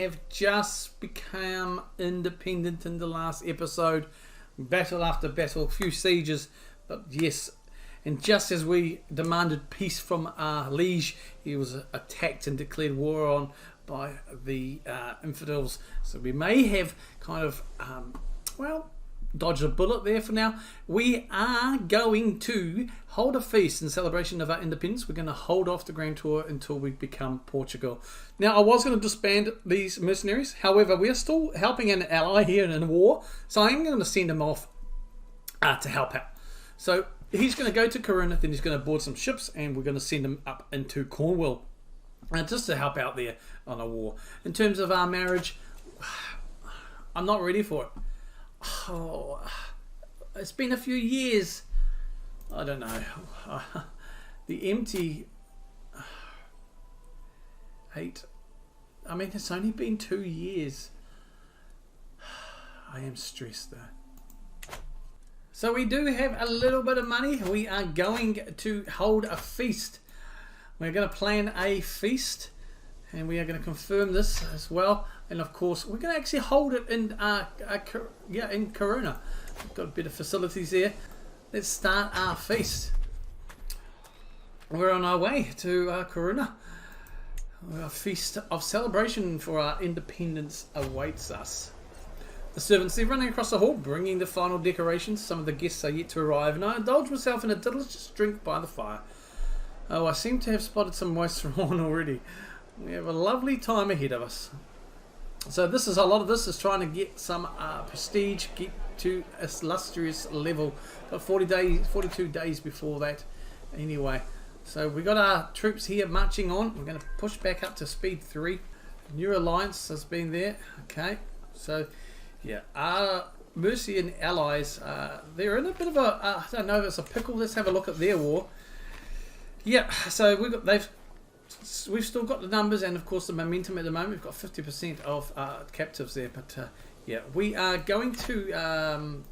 have just become independent in the last episode. Battle after battle, a few sieges, but yes, and just as we demanded peace from our liege, he was attacked and declared war on by the infidels. So we may have kind of, dodged a bullet there for now. We are going to hold a feast in celebration of our independence. We're going to hold off the Grand Tour until we become Portugal. Now, I was going to disband these mercenaries. However, we are still helping an ally here in a war. So I'm going to send him off to help out. So he's going to go to Corunna, then he's going to board some ships, and we're going to send him up into Cornwall. Just to help out there on a war. In terms of our marriage, I'm not ready for it. Oh, it's been a few years. I don't know. The empty hate. I mean, it's only been 2 years. I am stressed though. So we do have a little bit of money. We are going to hold a feast. We're going to plan a feast, and we are going to confirm this as well. And of course, we're going to actually hold it in in Corunna. We've got better facilities there. Let's start our feast. We're on our way to Corunna. A feast of celebration for our independence awaits us. The servants are running across the hall, bringing the final decorations. Some of the guests are yet to arrive, and I indulge myself in a delicious drink by the fire. Oh, I seem to have spotted some moisture on already. We have a lovely time ahead of us. So this is a lot of this is trying to get some prestige, get to a illustrious level. Got 42 days before that. Anyway, so we got our troops here marching on. We're going to push back up to speed 3. New alliance has been there. Okay, so yeah, our Mercian allies, they're in a bit of a I don't know if it's a pickle. Let's have a look at their war. Yeah, so we've still got the numbers and of course the momentum at the moment. We've got 50% of captives there, but yeah, we are going to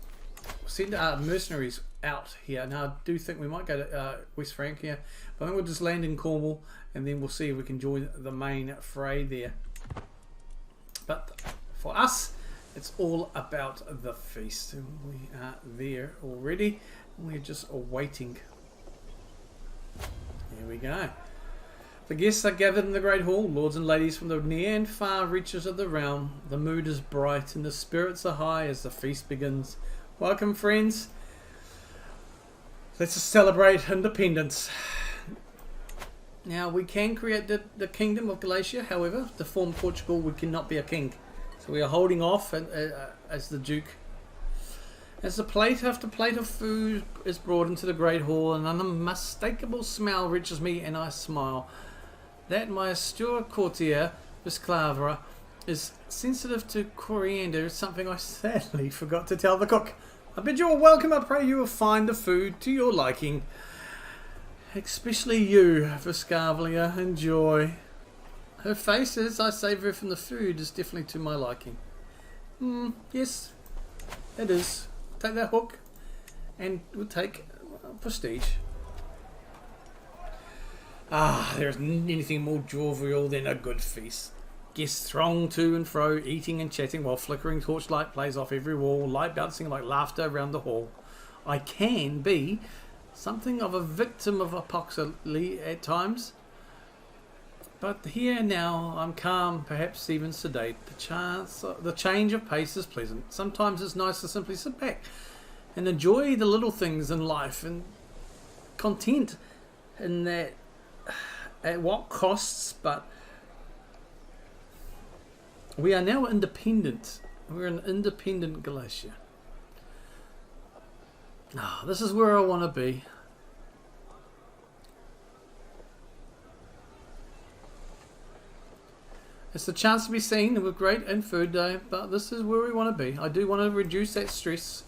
send our mercenaries out here. Now I do think we might go to West Francia, but I think we'll just land in Cornwall and then we'll see if we can join the main fray there. But for us, it's all about the feast. We are there already. We're just awaiting. Here we go. The guests are gathered in the great hall, lords and ladies from the near and far reaches of the realm. The mood is bright and the spirits are high as the feast begins. Welcome, friends. Let's celebrate independence. Now, we can create the kingdom of Galicia. However, to form Portugal, we cannot be a king. So we are holding off as the Duke. As the plate after plate of food is brought into the great hall, an unmistakable smell reaches me and I smile. That my austere courtier, Visclavera, is sensitive to coriander is something I sadly forgot to tell the cook. I bid you all welcome. I pray you will find the food to your liking. Especially you, Visclavera, enjoy. Her face, as I savour from the food, is definitely to my liking. Yes, it is. Take that hook and we'll take prestige. There isn't anything more jovial than a good feast. Guests throng to and fro, eating and chatting while flickering torchlight plays off every wall, light bouncing like laughter around the hall. I can be something of a victim of apocalypse at times, but here and now I'm calm, perhaps even sedate. The change of pace is pleasant. Sometimes it's nice to simply sit back and enjoy the little things in life and content in that at what costs, but we are now independent. We're an independent Galicia. This is where I want to be. It's the chance to be seen with great and food day, but this is where we want to be. I do want to reduce that stress.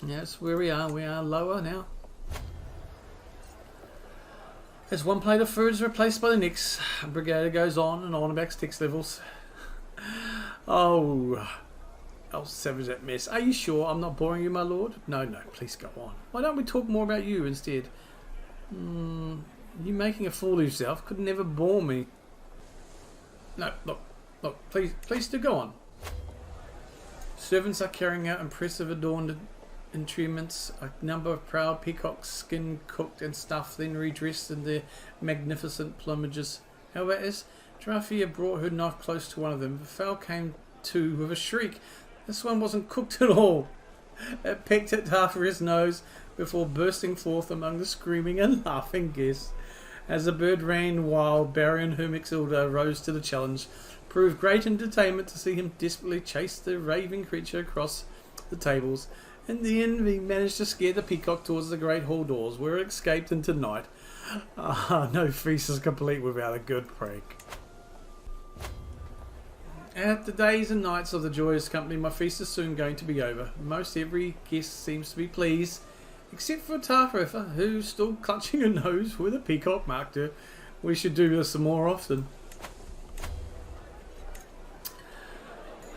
Yeah, that's where we are. We are lower now. As one plate of food is replaced by the next, Brigadier goes on and on about text levels. Oh, I'll savage that mess. Are you sure I'm not boring you, my lord? No, please go on. Why don't we talk more about you instead? You making a fool of yourself could never bore me. No, look, Look, please do go on. Servants are carrying out impressive adorned entombments. A number of proud peacocks, skin cooked and stuffed, then redressed in their magnificent plumages. However, as Drafia brought her knife close to one of them, the fowl came to with a shriek. This one wasn't cooked at all. It pecked at Tafaria's nose before bursting forth among the screaming and laughing guests. As the bird ran wild, Barry and Hermixilda rose to the challenge. Proved great entertainment to see him desperately chase the raving creature across the tables. In the end, he managed to scare the peacock towards the great hall doors, where it escaped into night. No feast is complete without a good prank. At the days and nights of the joyous company, my feast is soon going to be over. Most every guest seems to be pleased, except for Tarfrifa, who's still clutching her nose where the peacock marked her. We should do this more often.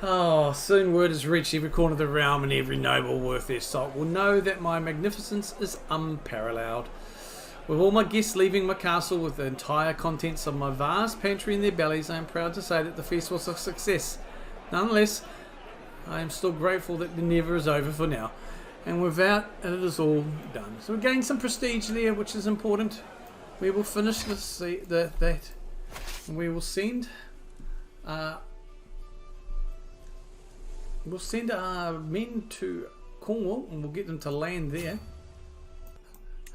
Oh, soon word has reached every corner of the realm, and every noble worth their salt will know that my magnificence is unparalleled. With all my guests leaving my castle with the entire contents of my vast pantry in their bellies, I am proud to say that the feast was a success. Nonetheless, I am still grateful that the never is over for now, and with that, it is all done. So we gained some prestige there, which is important. We will finish that. We will send. We'll send our men to Cornwall, and we'll get them to land there.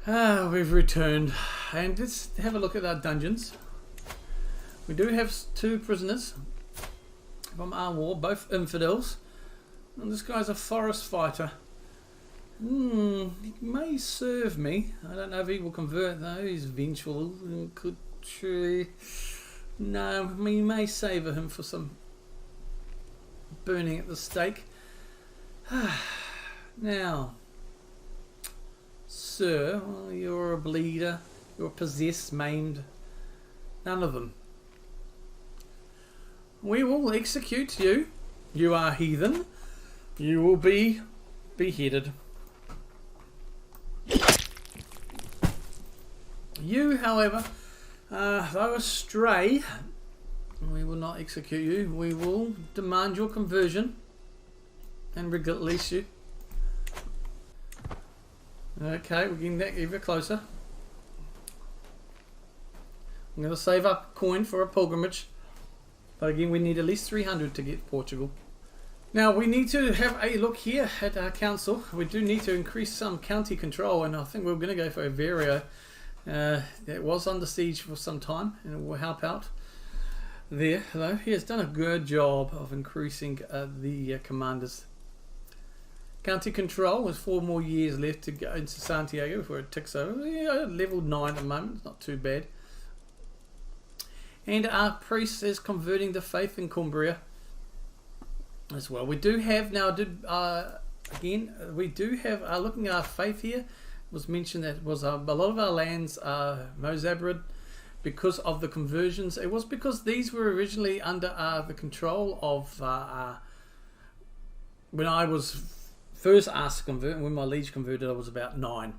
We've returned, and let's have a look at our dungeons. We do have 2 prisoners from our war, both infidels, and this guy's a forest fighter. He may serve me. I don't know if he will convert though. He's vengeful. Could no, we may savour him for some burning at the stake. Now, sir, well, you're a bleeder, you're possessed, maimed, none of them. We will execute you. You are heathen. You will be beheaded. You, however, though astray, we will not execute you. We will demand your conversion and release you. Okay, we're getting that even closer. I'm going to save up coin for a pilgrimage. But again, we need at least 300 to get Portugal. Now, we need to have a look here at our council. We do need to increase some county control, and I think we're going to go for Aveiro. It was under siege for some time, and it will help out there, though. He has done a good job of increasing the commanders. County control with 4 more years left to go into Santiago before it ticks over. Yeah, level 9 at the moment, it's not too bad. And our priest is converting the faith in Cumbria as well. We do have now, again, we do have, looking at our faith here, it was mentioned that was a lot of our lands are Mozabrid because of the conversions. It was because these were originally under the control of, when I was first asked to convert, and when my liege converted I was about 9.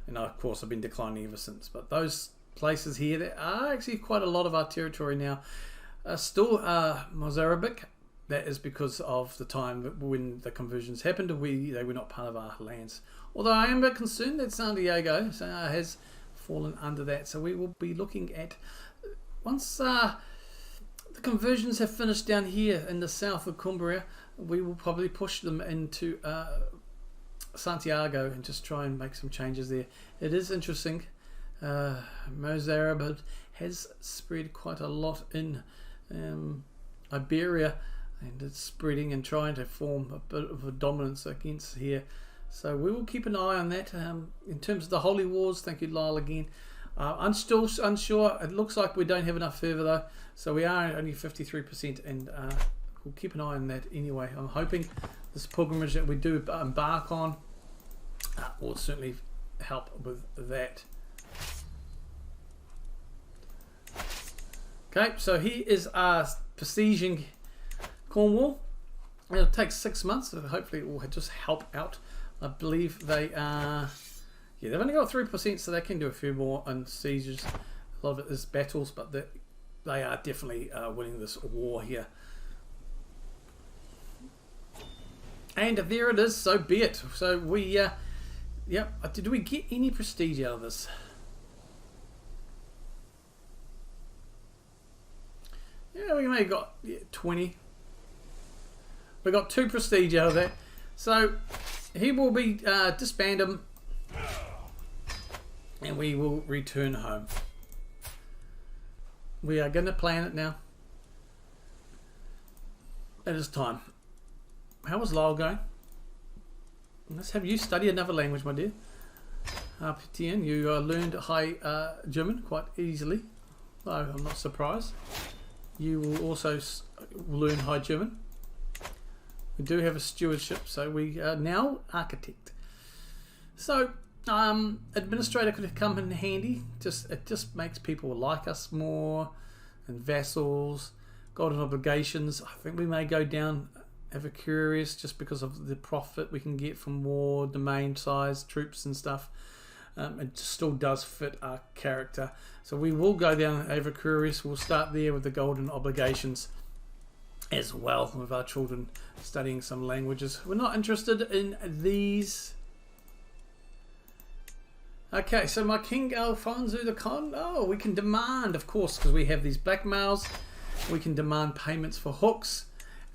And of course I've been declining ever since. But those places here, there are actually quite a lot of our territory now still Mozarabic. That is because of the time when the conversions happened. They were not part of our lands. Although I am a bit concerned that Santiago has fallen under that. So we will be looking at, once the conversions have finished down here in the south of Cumbria, we will probably push them into Santiago and just try and make some changes there. It is interesting. Mozarabid has spread quite a lot in Iberia, and it's spreading and trying to form a bit of a dominance against here. So we will keep an eye on that. In terms of the Holy Wars, thank you, Lyle, again. I'm still unsure. It looks like we don't have enough further though, so we are only 53%, and we'll keep an eye on that anyway. I'm hoping this pilgrimage that we do embark on will certainly help with that. Okay, so he is besieging Cornwall. It'll take 6 months, so hopefully it will just help out. I believe they are, yeah, they've only got 3%, so they can do a few more on sieges. A lot of it is battles, but they are definitely winning this war here. And there it is, so be it. So we, yep, did we get any prestige out of this? Yeah, we may have got 20. We got 2 prestige out of that. So he will be disband him, and we will return home. We are going to plan it now. It is time. How was Lyle going? Let's have you study another language, my dear. Tien, you learned High German quite easily. No, I'm not surprised. You will also learn High German. We do have a stewardship, so we are now architect. So, administrator could come in handy. It just makes people like us more, and vassals, golden obligations. I think we may go down ever curious just because of the profit we can get from more domain size troops and stuff. It still does fit our character, so we will go down ever curious. We'll start there with the golden obligations as well, with our children studying some languages. We're not interested in these. Okay, so my King Alfonso the Con. Oh, we can demand, of course, because we have these blackmails. We can demand payments for hooks,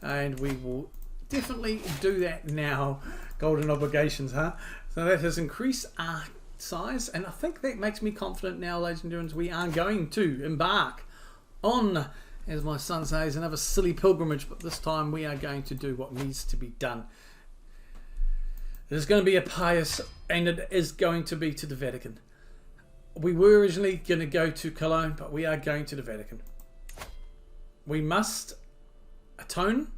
and we will definitely do that now. Golden obligations, huh? So that has increased our size, and I think that makes me confident now, ladies and gentlemen. We are going to embark on, as my son says, another silly pilgrimage, but this time we are going to do what needs to be done. It is going to be a pious, and it is going to be to the Vatican. We were originally going to go to Cologne, but we are going to the Vatican. We must atone.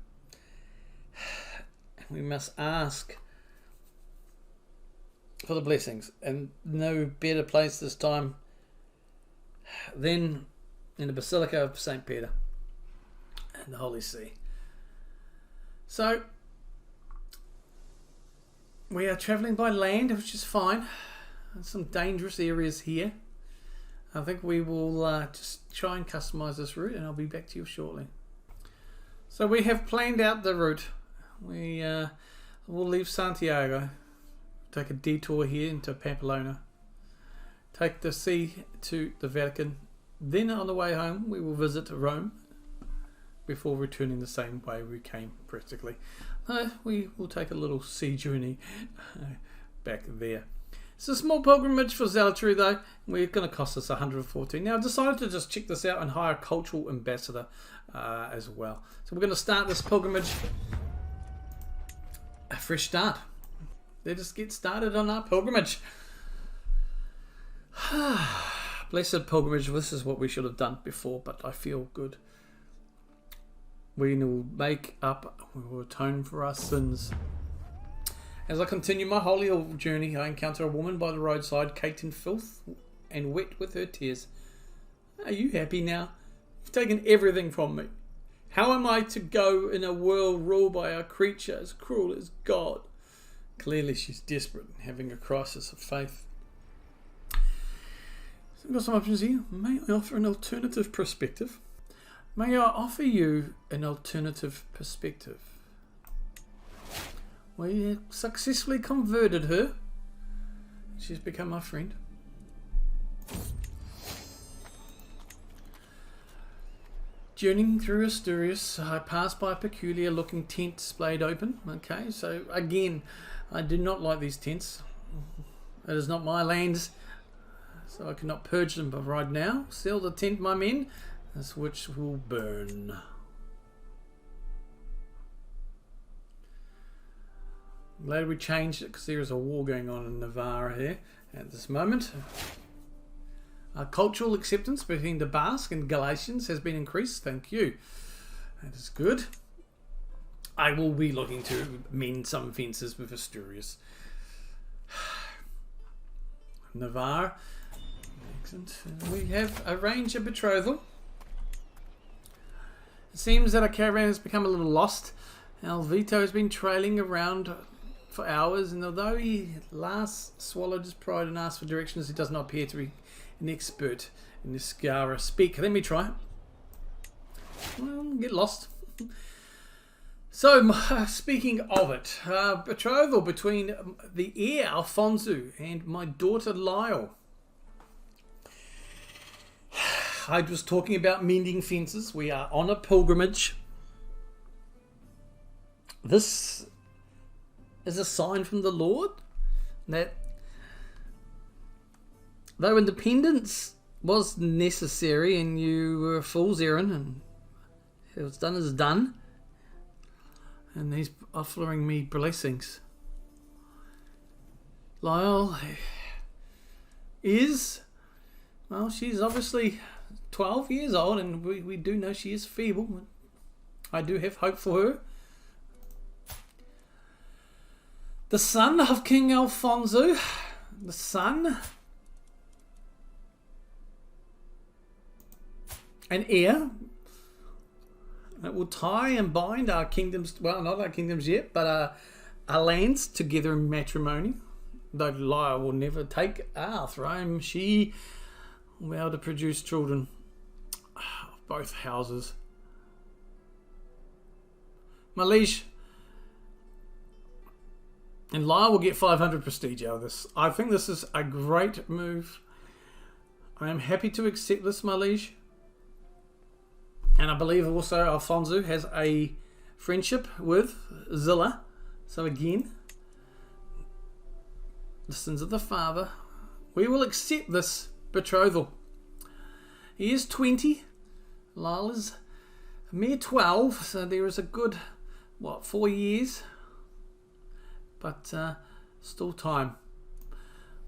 We must ask for the blessings, and no better place this time than in the Basilica of St. Peter and the Holy See. So we are travelling by land, which is fine. There's some dangerous areas here. I think we will just try and customise this route, and I'll be back to you shortly. So we have planned out the route. We will leave Santiago, take a detour here into Pamplona, take the sea to the Vatican. Then on the way home, we will visit Rome before returning the same way we came, practically. We will take a little sea journey back there. It's a small pilgrimage for zealotry, though. We're going to cost us 114. Now, I decided to just check this out and hire a cultural ambassador as well. So we're going to start this pilgrimage. A fresh start. Let us get started on our pilgrimage. Blessed pilgrimage. This is what we should have done before, but I feel good. We will make up, we will atone for our sins. As I continue my holy journey, I encounter a woman by the roadside, caked in filth and wet with her tears. Are you happy now? You've taken everything from me. How am I to go in a world ruled by a creature as cruel as God? Clearly she's desperate and having a crisis of faith. So I've got some options here. May I offer an alternative perspective? May I offer you an alternative perspective? We successfully converted her. She's become my friend. Journeying through Asturias, I passed by a peculiar looking tent displayed open. Okay, so again, I do not like these tents. It is not my lands, so I cannot purge them. But right now, sell the tent, my men, this which will burn. Glad we changed it because there is a war going on in Navarra here at this moment. Our cultural acceptance between the Basque and Galicians has been increased. Thank you. That is good. I will be looking to mend some fences with Asturias. Navarre. Excellent. We have arranged a betrothal. It seems that our caravan has become a little lost. Alvito has been trailing around for hours, and although he last swallowed his pride and asked for directions, he does not appear to be an expert in this Skara speak. Let me try. Well, get lost. So, speaking of it, betrothal between the heir Alfonso and my daughter Lyle. I was talking about mending fences. We are on a pilgrimage. This is a sign from the Lord that though independence was necessary and you were a fool's errand and it was done is done, and he's offering me blessings. Lyle is, well, she's obviously 12 years old, and we do know she is feeble. I do have hope for her. The son of King Alfonso, the son, an heir, that will tie and bind our kingdoms, well, not our kingdoms yet, but our lands together in matrimony. Though Lyle will never take our throne, she will be able to produce children of both houses. My liege, and Lyle will get 500 prestige out of this. I think this is a great move. I am happy to accept this, my liege. And I believe also Alfonso has a friendship with Zilla. So again, the sins of the father. We will accept this betrothal. He is 20. Lyle is a mere 12. So there is a good, 4 years. But still time.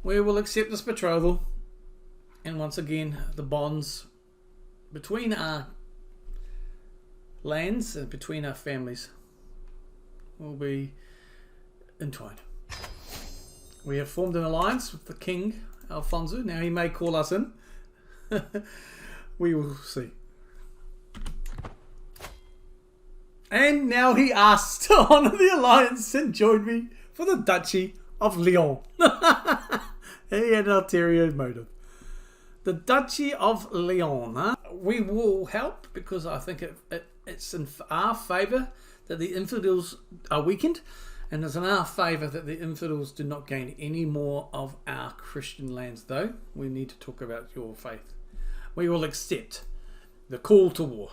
We will accept this betrothal. And once again, the bonds between our lands and between our families will be entwined. We have formed an alliance with the King Alfonso. Now he may call us in. We will see. And now he asks to honour the alliance and join me for the Duchy of Leon. He had an ulterior motive. The Duchy of Leon. Huh? We will help because I think it's in our favour that the infidels are weakened, and it's in our favour that the infidels do not gain any more of our Christian lands. Though we need to talk about your faith. We will accept the call to war.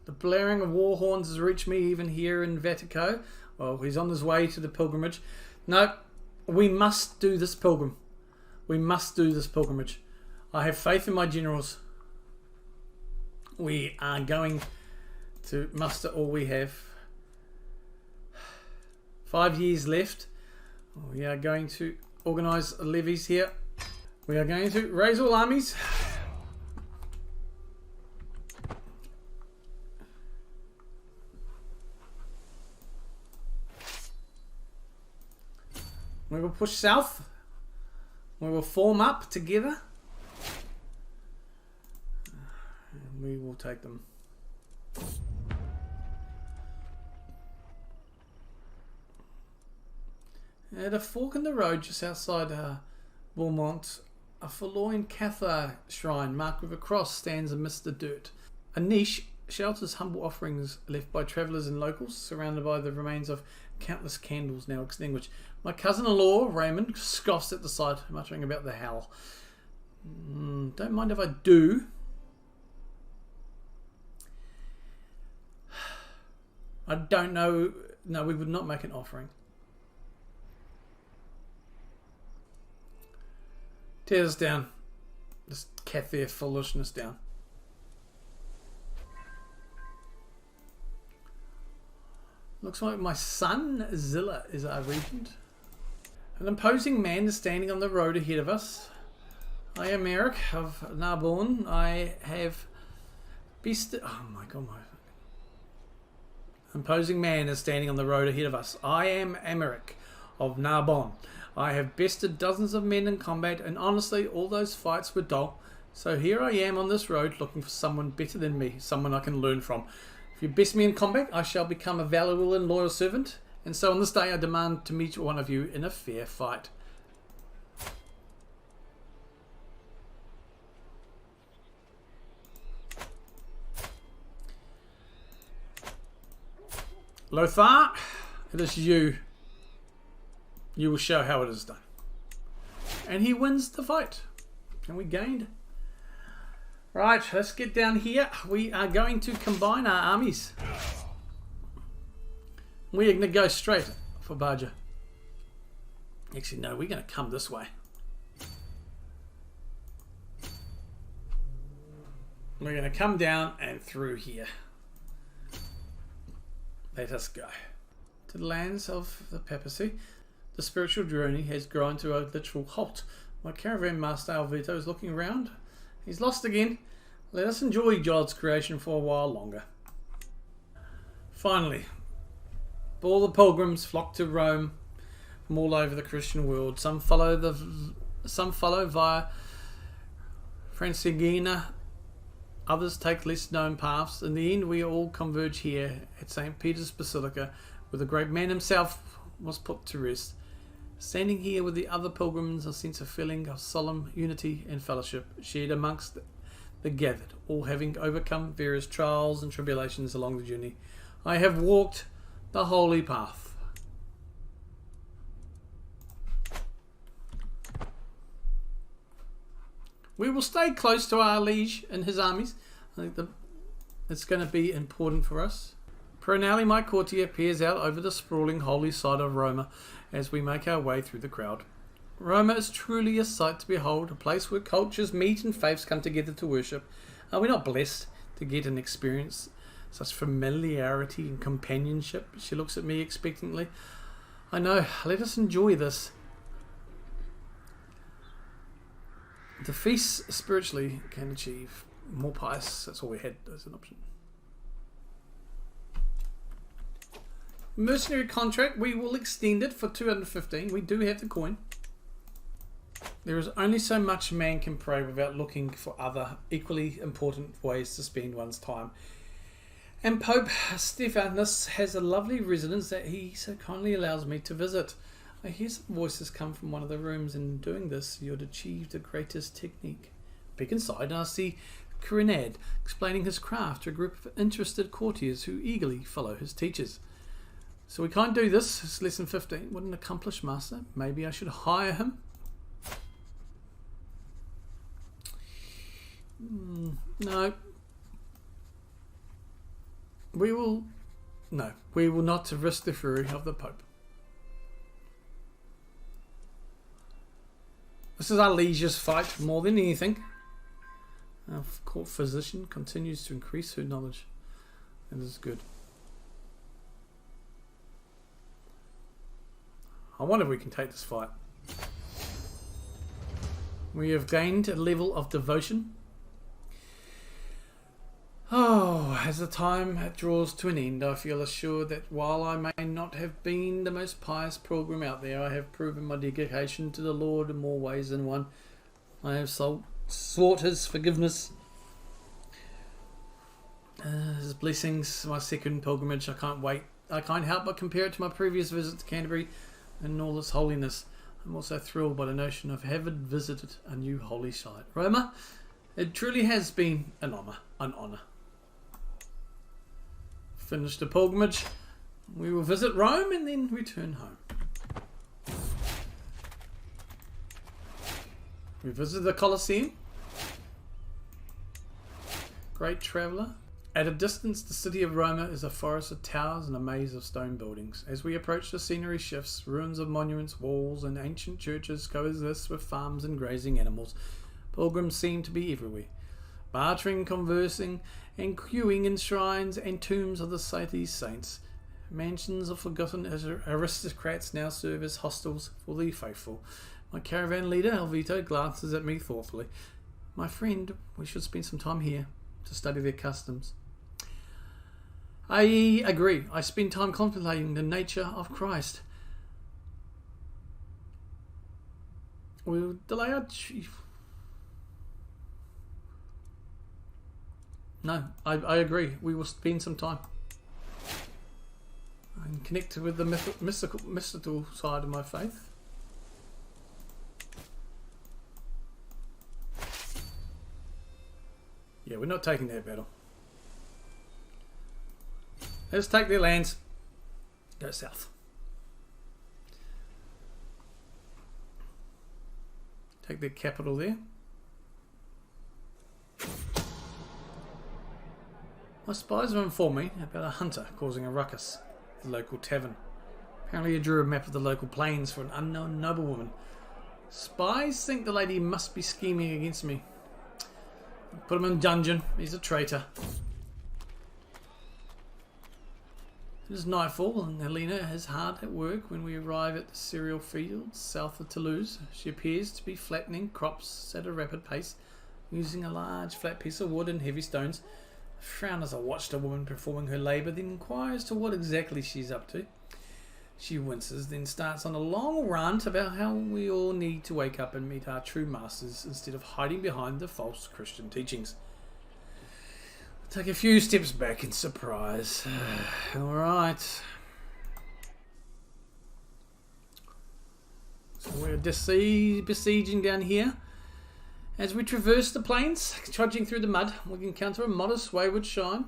The blaring of war horns has reached me even here in Vatico. Well, he's on his way to the pilgrimage. No, we must do this pilgrim. We must do this pilgrimage. I have faith in my generals. We are going to muster all we have. 5 years left. We are going to organise levies here. We are going to raise all armies. We will push south. We will form up together. And we will take them. At a fork in the road just outside Beaumont, a forlorn Cathar shrine marked with a cross stands amidst the dirt. A niche shelters humble offerings left by travellers and locals, surrounded by the remains of countless candles now extinguished. My cousin-in-law, Raymond, scoffs at the sight, muttering about the hell. Don't mind if I do. I don't know. No, we would not make an offering. Tear this down. This Cathar foolishness down. Looks like my son, Zilla, is our regent. An imposing man is standing on the road ahead of us. I am Eric of Narbonne. I have bested... Oh my god, my... Imposing man is standing on the road ahead of us. I am Emeric of Narbonne. I have bested dozens of men in combat, and honestly, all those fights were dull. So here I am on this road looking for someone better than me, someone I can learn from. If you best me in combat, I shall become a valuable and loyal servant. And so on this day, I demand to meet one of you in a fair fight. Lothar, it is you. You will show how it is done. And he wins the fight. And we gained. Right, let's get down here. We are going to combine our armies. We're going to go straight for Baja. Actually, no, we're going to come this way. We're going to come down and through here. Let us go. To the lands of the papacy, the spiritual journey has grown to a literal halt. My caravan master Alvito is looking around. He's lost again. Let us enjoy God's creation for a while longer. Finally, all the pilgrims flock to Rome from all over the Christian world. Some follow via Francigena. Others take less known paths. In the end, we all converge here at St. Peter's Basilica, where the great man himself was put to rest. Standing here with the other pilgrims, a sense of feeling of solemn unity and fellowship shared amongst the gathered, all having overcome various trials and tribulations along the journey. I have walked the holy path. We will stay close to our liege and his armies. I think it's going to be important for us. Pronali, my courtier, peers out over the sprawling holy side of Roma as we make our way through the crowd. Roma is truly a sight to behold, a place where cultures meet and faiths come together to worship. Are we not blessed to get and experience such familiarity and companionship? She looks at me expectantly. I know, let us enjoy this. The feasts spiritually can achieve more pious. That's all we had as an option. Mercenary contract, we will extend it for 215. We do have the coin. There is only so much man can pray without looking for other equally important ways to spend one's time. And Pope Stephanus has a lovely residence that he so kindly allows me to visit. I hear some voices come from one of the rooms. In doing this, you would achieve the greatest technique. Peek inside and I see Corinad explaining his craft to a group of interested courtiers who eagerly follow his teachers. So we can't do this. It's lesson 15. What an accomplished master. Maybe I should hire him. No. We will not risk the fury of the Pope. This is our liege's fight more than anything. Our court physician continues to increase her knowledge. That is good. I wonder if we can take this fight. We have gained a level of devotion. Oh, as the time draws to an end, I feel assured that while I may not have been the most pious pilgrim out there, I have proven my dedication to the Lord in more ways than one. I have sought His forgiveness, His blessings. My second pilgrimage, I can't wait. I can't help but compare it to my previous visit to Canterbury and all its holiness. I'm also thrilled by the notion of having visited a new holy site. Roma, it truly has been an honour. Finish the pilgrimage. We will visit Rome and then return home. We visit the Colosseum. Great traveller. At a distance, the city of Roma is a forest of towers and a maze of stone buildings. As we approach, the scenery shifts. Ruins of monuments, walls, and ancient churches coexist with farms and grazing animals. Pilgrims seem to be everywhere, bartering, conversing, and queuing in shrines and tombs of the city's saints. Mansions of forgotten aristocrats now serve as hostels for the faithful. My caravan leader, Alvito, glances at me thoughtfully. My friend, we should spend some time here to study their customs. I agree. I spend time contemplating the nature of Christ. We'll delay our chief. No, I agree. We will spend some time and connect with the mystical side of my faith. Yeah, we're not taking that battle. Let's take their lands. Go south. Take the capital there. My spies have informed me about a hunter causing a ruckus at the local tavern. Apparently he drew a map of the local plains for an unknown noblewoman. Spies think the lady must be scheming against me. Put him in dungeon. He's a traitor. It is nightfall and Helena is hard at work when we arrive at the cereal fields south of Toulouse. She appears to be flattening crops at a rapid pace, using a large flat piece of wood and heavy stones. I frown as I watched a woman performing her labour, then inquires to what exactly she's up to. She winces, then starts on a long rant about how we all need to wake up and meet our true masters instead of hiding behind the false Christian teachings. I take a few steps back in surprise. Alright. So we're besieging down here. As we traverse the plains, trudging through the mud, we encounter a modest wayward shrine.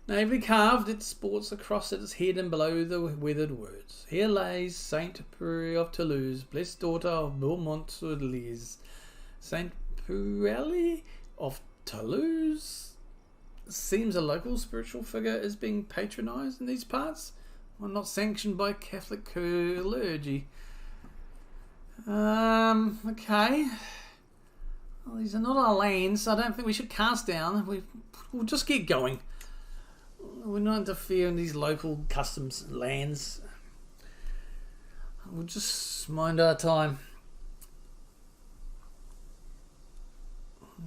Naively carved, it sports a cross at its head and below the weathered words. Here lays Saint Puri of Toulouse, blessed daughter of Beaumont-sur-Lise. Saint Purelle of Toulouse? Seems a local spiritual figure is being patronised in these parts, or not sanctioned by Catholic clergy. Okay. Well, these are not our lands. I don't think we should cast down. We'll just get going. We're not interfere in these local customs lands. We'll just mind our time.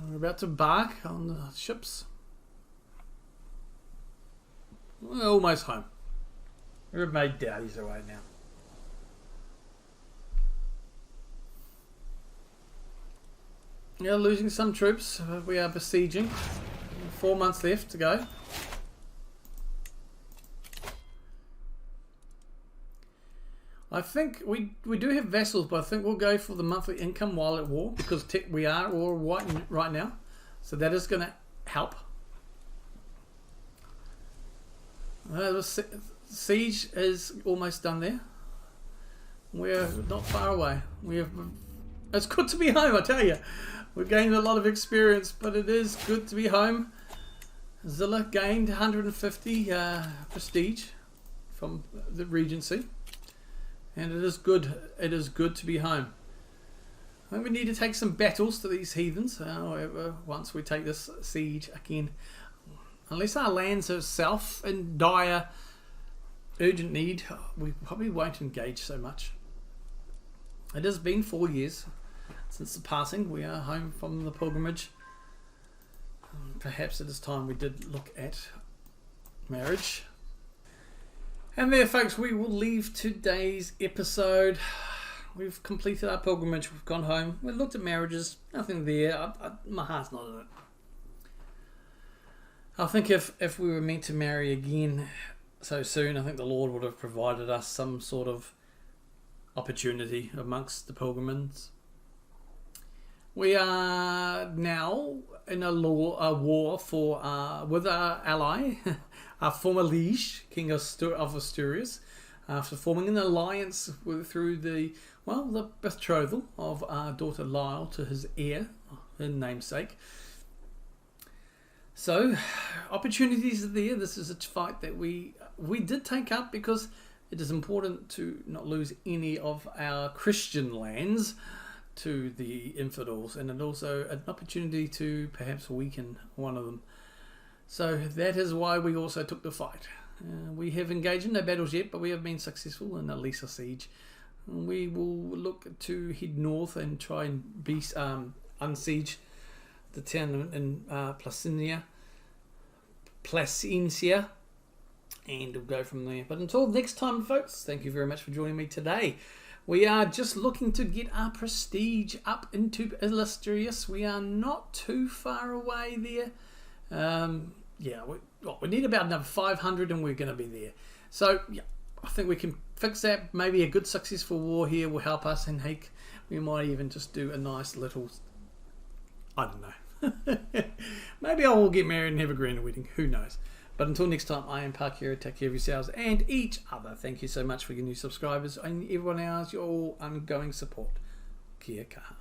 We're about to embark on the ships. We're almost home. We've made daddies away now. Yeah, losing some troops. We are besieging. 4 months left to go. I think we do have vassals, but I think we'll go for the monthly income while at war, because we are at war right now. So that is going to help. The siege is almost done there. We're not far away. It's good to be home, I tell you. We've gained a lot of experience, but it is good to be home. Zilla gained 150 prestige from the Regency. And it is good. It is good to be home. I think we need to take some battles to these heathens. However, once we take this siege again, unless our lands are south in dire, urgent need, we probably won't engage so much. It has been 4 years since the passing. We are home from the pilgrimage. Perhaps it is time we did look at marriage. And there, folks, we will leave today's episode. We've completed our pilgrimage. We've gone home. We looked at marriages. Nothing there. My heart's not in it. I think if we were meant to marry again so soon, I think the Lord would have provided us some sort of opportunity amongst the pilgrims. We are now in a war for with our ally, our former liege, King of Asturias, after forming an alliance through the betrothal of our daughter Lyle to his heir, her namesake. So, opportunities are there. This is a fight that we did take up because it is important to not lose any of our Christian lands to the infidels, and it also an opportunity to perhaps weaken one of them. So that is why we also took the fight. We have engaged in no battles yet, but we have been successful in at least a siege. We will look to head north and try and unsiege the town in Placencia, and we'll go from there. But until next time, folks, thank you very much for joining me today. We are just looking to get our prestige up into illustrious. We are not too far away there. We need about another 500 and we're going to be there. So, yeah, I think we can fix that. Maybe a good successful war here will help us, and heck, we might even just do a nice little, I don't know. Maybe I will get married and have a grand wedding. Who knows? But until next time, I am Parkira. Take care of yourselves and each other. Thank you so much for your new subscribers and everyone else, your ongoing support. Kia kaha.